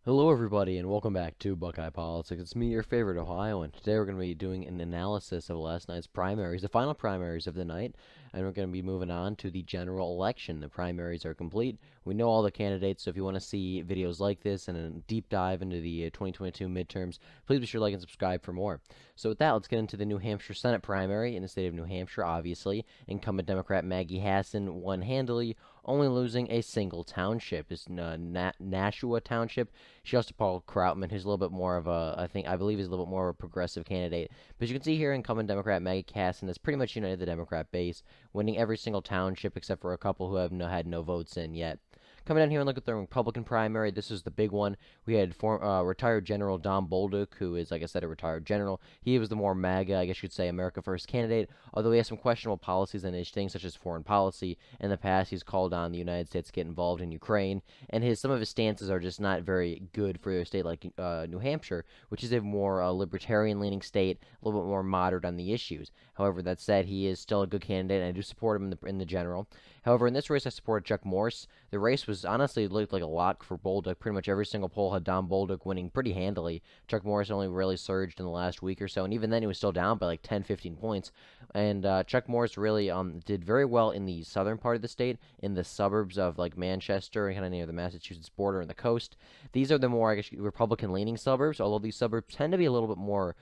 Hello, everybody, and welcome back to Buckeye Politics. It's me, your favorite Ohioan. Today, we're going to be doing an analysis of last night's primaries, the final primaries of the night, and we're going to be moving on to the general election. The primaries are complete. We know all the candidates, so if you want to see videos like this and a deep dive into the 2022 midterms, please be sure to like and subscribe for more. So, with that, let's get into the New Hampshire Senate primary in the state of New Hampshire. Obviously, incumbent Democrat Maggie Hassan won handily, only losing a single township. It's Nashua Township. She lost to Paul Krautman, who's a little bit more of a, I believe he's a little bit more of a progressive candidate. But as you can see here, incumbent Democrat Maggie Hassan has pretty much united the Democrat base, winning every single township except for a couple who have had no votes in yet. Coming down here and look at the Republican primary, this is the big one. We had retired General Don Bolduc, who is, like I said, a retired general. He was the more MAGA, I guess you'd say, America First candidate, although he has some questionable policies and things such as foreign policy. In the past, he's called on the United States to get involved in Ukraine, and some of his stances are just not very good for a state like New Hampshire, which is a more libertarian-leaning state, a little bit more moderate on the issues. However, that said, he is still a good candidate, and I do support him in the general. However, in this race, I supported Chuck Morse. The race was honestly looked like a lock for Bolduc. Pretty much every single poll had Don Bolduc winning pretty handily. Chuck Morse only really surged in the last week or so, and even then he was still down by like 10, 15 points. And Chuck Morse really did very well in the southern part of the state, in the suburbs of like Manchester and kind of near the Massachusetts border and the coast. These are the more, I guess, Republican-leaning suburbs, although these suburbs tend to be a little bit more,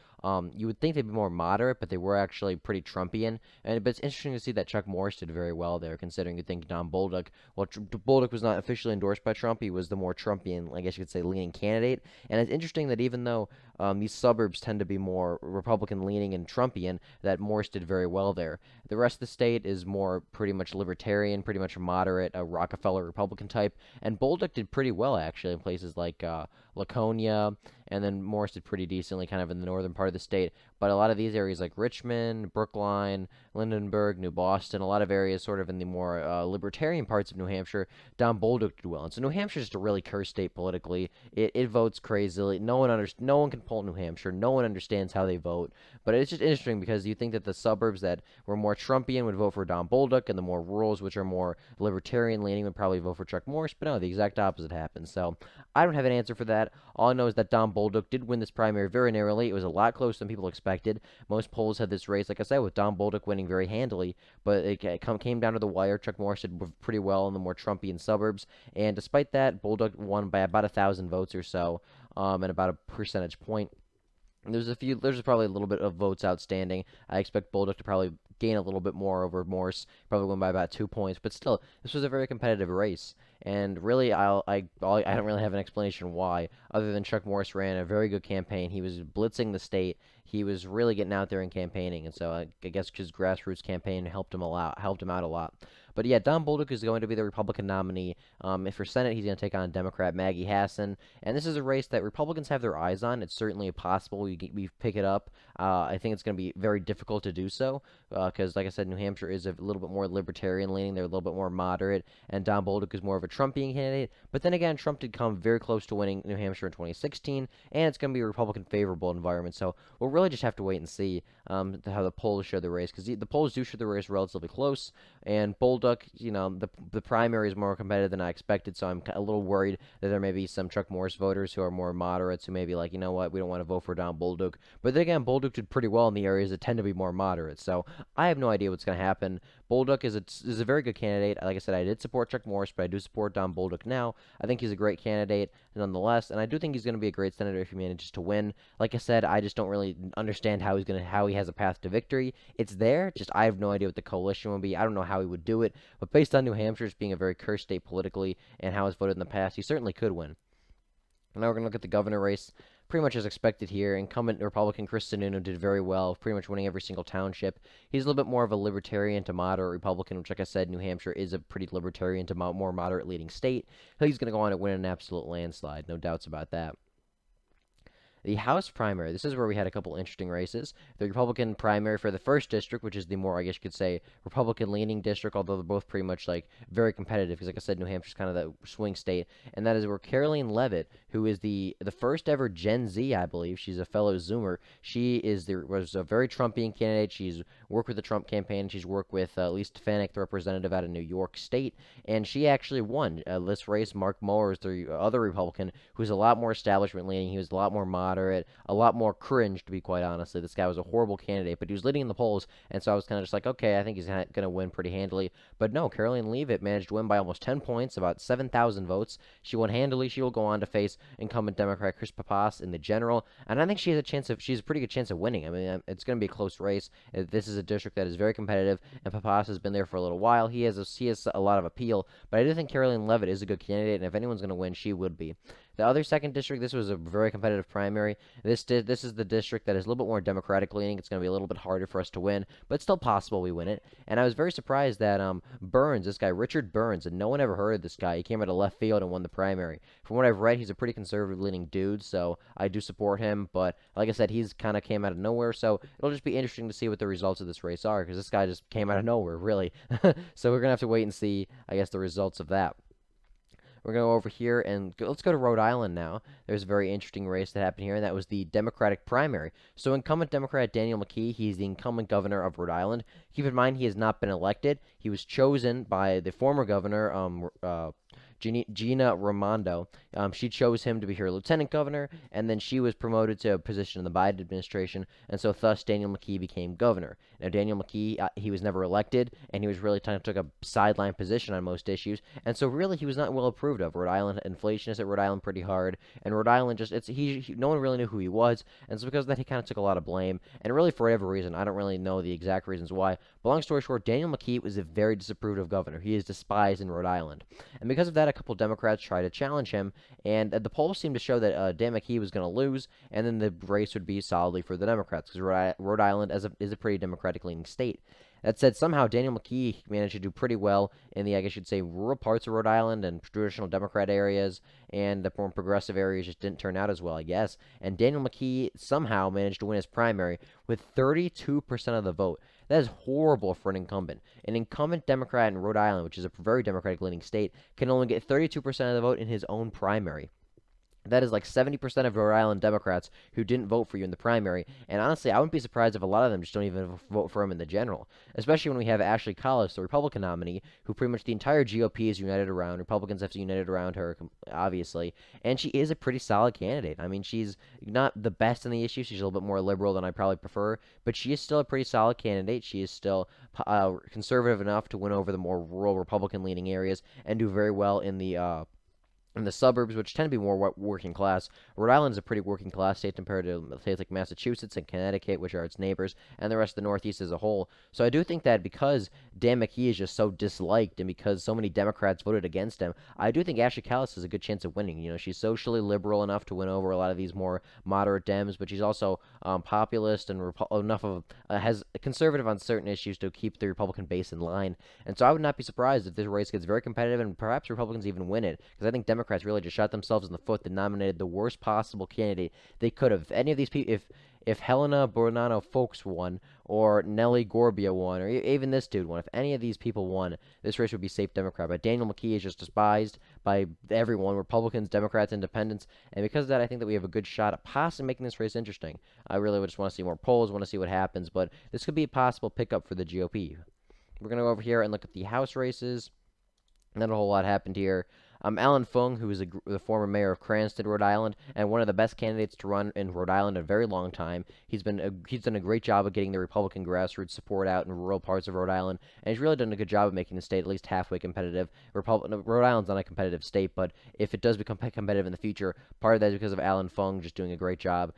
you would think they'd be more moderate, but they were actually pretty Trumpian. But it's interesting to see that Chuck Morse did very well there, considering you'd think Don Bolduc, well, Bolduc was not officially endorsed by Trump. He was the more Trumpian, I guess you could say, leaning candidate. And it's interesting that even though these suburbs tend to be more Republican-leaning and Trumpian, that Morse did very well there. The rest of the state is more pretty much libertarian, pretty much moderate, a Rockefeller Republican type. And Bolduc did pretty well, actually, in places like Laconia, and then Morse did pretty decently kind of in the northern part of the state. But a lot of these areas like Richmond, Brookline, Lindenburg, New Boston, a lot of areas sort of in the more libertarian parts of New Hampshire, Don Bolduc did well. And so New Hampshire is just a really cursed state politically. It votes crazily. No one can poll New Hampshire. No one understands how they vote. But it's just interesting because you think that the suburbs that were more Trumpian would vote for Don Bolduc, and the more rurals, which are more libertarian leaning, would probably vote for Chuck Morse. But no, the exact opposite happened. So I don't have an answer for that. All I know is that Don Bolduc did win this primary very narrowly. It was a lot closer than people expected. Most polls had this race, like I said, with Don Bolduc winning very handily, but it came down to the wire. Chuck Morse did pretty well in the more Trumpian suburbs, and despite that, Bolduc won by about 1,000 votes or so, and about a percentage point. There's probably a little bit of votes outstanding. I expect Bolduc to probably gain a little bit more over Morse, probably win by about 2 points. But still, this was a very competitive race, and really, I don't really have an explanation why, other than Chuck Morse ran a very good campaign. He was blitzing the state. He was really getting out there and campaigning, and so I guess his grassroots campaign helped him out a lot. But yeah, Don Bolduc is going to be the Republican nominee. If for Senate, he's going to take on Democrat Maggie Hassan. And this is a race that Republicans have their eyes on. It's certainly possible we pick it up. I think it's going to be very difficult to do so because, like I said, New Hampshire is a little bit more libertarian leaning. They're a little bit more moderate. And Don Bolduc is more of a Trumpian candidate. But then again, Trump did come very close to winning New Hampshire in 2016. And it's going to be a Republican favorable environment. So we'll really just have to wait and see how the polls show the race. Because the polls do show the race relatively close. And Bolduc, the primary is more competitive than I expected, so I'm a little worried that there may be some Chuck Morse voters who are more moderates who may be like, you know what, we don't want to vote for Don Bolduc. But then again, Bolduc did pretty well in the areas that tend to be more moderate, so I have no idea what's going to happen. Bolduc is a very good candidate. Like I said, I did support Chuck Morse, but I do support Don Bolduc now. I think he's a great candidate nonetheless, and I do think he's going to be a great senator if he manages to win. Like I said, I just don't really understand how he has a path to victory. It's there, just I have no idea what the coalition will be. I don't know how he would do it, but based on New Hampshire's being a very cursed state politically and how it's voted in the past, he certainly could win. Now we're going to look at the governor race. Pretty much as expected here. Incumbent Republican Chris Sununu did very well, pretty much winning every single township. He's a little bit more of a libertarian to moderate Republican, which, like I said, New Hampshire is a pretty libertarian to more moderate leading state. He's going to go on to win an absolute landslide, no doubts about that. The House primary, this is where we had a couple interesting races. The Republican primary for the first district, which is the more, I guess you could say, Republican-leaning district, although they're both pretty much, like, very competitive, because, like I said, New Hampshire's kind of the swing state, and that is where Caroline Leavitt, who is the first ever Gen Z, I believe, she's a fellow Zoomer, was a very Trumpian candidate. She's worked with the Trump campaign, she's worked with Lee Stefanik, the representative out of New York State, and she actually won this race. Mark Moore is the other Republican, who's a lot more establishment-leaning, he was a lot more moderate, a lot more cringe, to be quite honestly. This guy was a horrible candidate, but he was leading in the polls, and so I was kind of just like, okay, I think he's going to win pretty handily. But no, Caroline Leavitt managed to win by almost 10 points, about 7,000 votes. She won handily. She will go on to face incumbent Democrat Chris Pappas in the general, and I think she's a pretty good chance of winning. I mean, it's going to be a close race. This is a district that is very competitive, and Pappas has been there for a little while. He has a lot of appeal, but I do think Caroline Leavitt is a good candidate, and if anyone's going to win, she would be. The other second district, this was a very competitive primary. This is the district that is a little bit more Democratic leaning. It's going to be a little bit harder for us to win, but it's still possible we win it. And I was very surprised that Burns, this guy Richard Burns, and no one ever heard of this guy. He came out of left field and won the primary. From what I've read, he's a pretty conservative leaning dude, so I do support him. But like I said, he's kind of came out of nowhere, so it'll just be interesting to see what the results of this race are, because this guy just came out of nowhere, really. So we're gonna have to wait and see, I guess, the results of that. We're going to go over here and let's go to Rhode Island now. There's a very interesting race that happened here, and that was the Democratic primary. So incumbent Democrat Daniel Mckee, he's the incumbent governor of Rhode Island. Keep in mind, he has not been elected. He was chosen by the former governor, Gina Raimondo. She chose him to be her lieutenant governor, and then she was promoted to a position in the Biden administration, and so thus Daniel Mckee became governor. Now, Daniel Mckee, he was never elected, and he was really kind of took a sideline position on most issues, and so really he was not well approved of. Rhode Island, inflation is at Rhode Island pretty hard, and Rhode Island just, no one really knew who he was, and so because of that, he kind of took a lot of blame, and really for whatever reason, I don't really know the exact reasons why, but long story short, Daniel Mckee was a very disapproved of governor. He is despised in Rhode Island, and because of that, a couple Democrats tried to challenge him, and the polls seemed to show that Dan Mckee was going to lose, and then the race would be solidly for the Democrats, because Rhode Island is a pretty Democratic-leaning state. That said, somehow Daniel Mckee managed to do pretty well in the, I guess you'd say, rural parts of Rhode Island and traditional Democrat areas, and the more progressive areas just didn't turn out as well, I guess. And Daniel Mckee somehow managed to win his primary with 32% of the vote. That is horrible for an incumbent. An incumbent Democrat in Rhode Island, which is a very Democratic-leaning state, can only get 32% of the vote in his own primary. That is like 70% of Rhode Island Democrats who didn't vote for you in the primary, and honestly, I wouldn't be surprised if a lot of them just don't even vote for him in the general, especially when we have Ashley Collis, the Republican nominee, who pretty much the entire GOP is united around. Republicans have united around her, obviously, and she is a pretty solid candidate. I mean, she's not the best in the issue. She's a little bit more liberal than I probably prefer, but she is still a pretty solid candidate. She is still conservative enough to win over the more rural Republican-leaning areas and do very well in the suburbs, which tend to be more working class. Rhode Island is a pretty working class state compared to states like Massachusetts and Connecticut, which are its neighbors, and the rest of the Northeast as a whole. So I do think that because Dan Mckee is just so disliked and because so many Democrats voted against him, I do think Ashley Callis has a good chance of winning. You know, she's socially liberal enough to win over a lot of these more moderate Dems, but she's also populist and has conservative on certain issues to keep the Republican base in line. And so I would not be surprised if this race gets very competitive and perhaps Republicans even win it, because I think Democrats really just shot themselves in the foot that nominated the worst possible candidate they could have. If any of these people, if Helena Bonanno Folks won, or Nellie Gorbea won, or even this dude won, if any of these people won, this race would be safe Democrat. But Daniel Mckee is just despised by everyone, Republicans, Democrats, Independents, and because of that, I think that we have a good shot at possibly making this race interesting. I really would just want to see more polls, want to see what happens, but this could be a possible pickup for the GOP. We're going to go over here and look at the House races. Not a whole lot happened here. Alan Fung, who is the former mayor of Cranston, Rhode Island, and one of the best candidates to run in Rhode Island in a very long time. He's done a great job of getting the Republican grassroots support out in rural parts of Rhode Island, and he's really done a good job of making the state at least halfway competitive. Rhode Island's not a competitive state, but if it does become competitive in the future, part of that is because of Alan Fung just doing a great job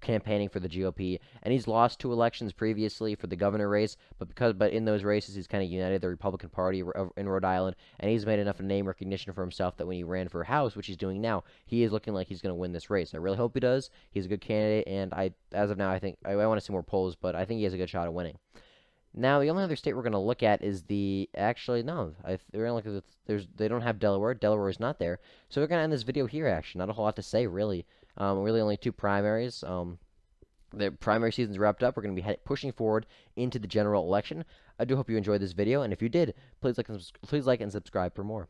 campaigning for the GOP, and he's lost 2 elections previously for the governor race, but in those races he's kind of united the Republican Party in Rhode Island, and he's made enough name recognition for himself that when he ran for House, which he's doing now, he is looking like he's going to win this race. I really hope he does. He's a good candidate, and as of now, I think I want to see more polls, but I think he has a good shot at winning. Now, the only other state we're going to look at is they don't have Delaware. Delaware is not there, so we're going to end this video here. Actually, not a whole lot to say really. Really only 2 primaries. The primary season's wrapped up. We're going to be pushing forward into the general election. I do hope you enjoyed this video, and if you did, please like and subscribe for more.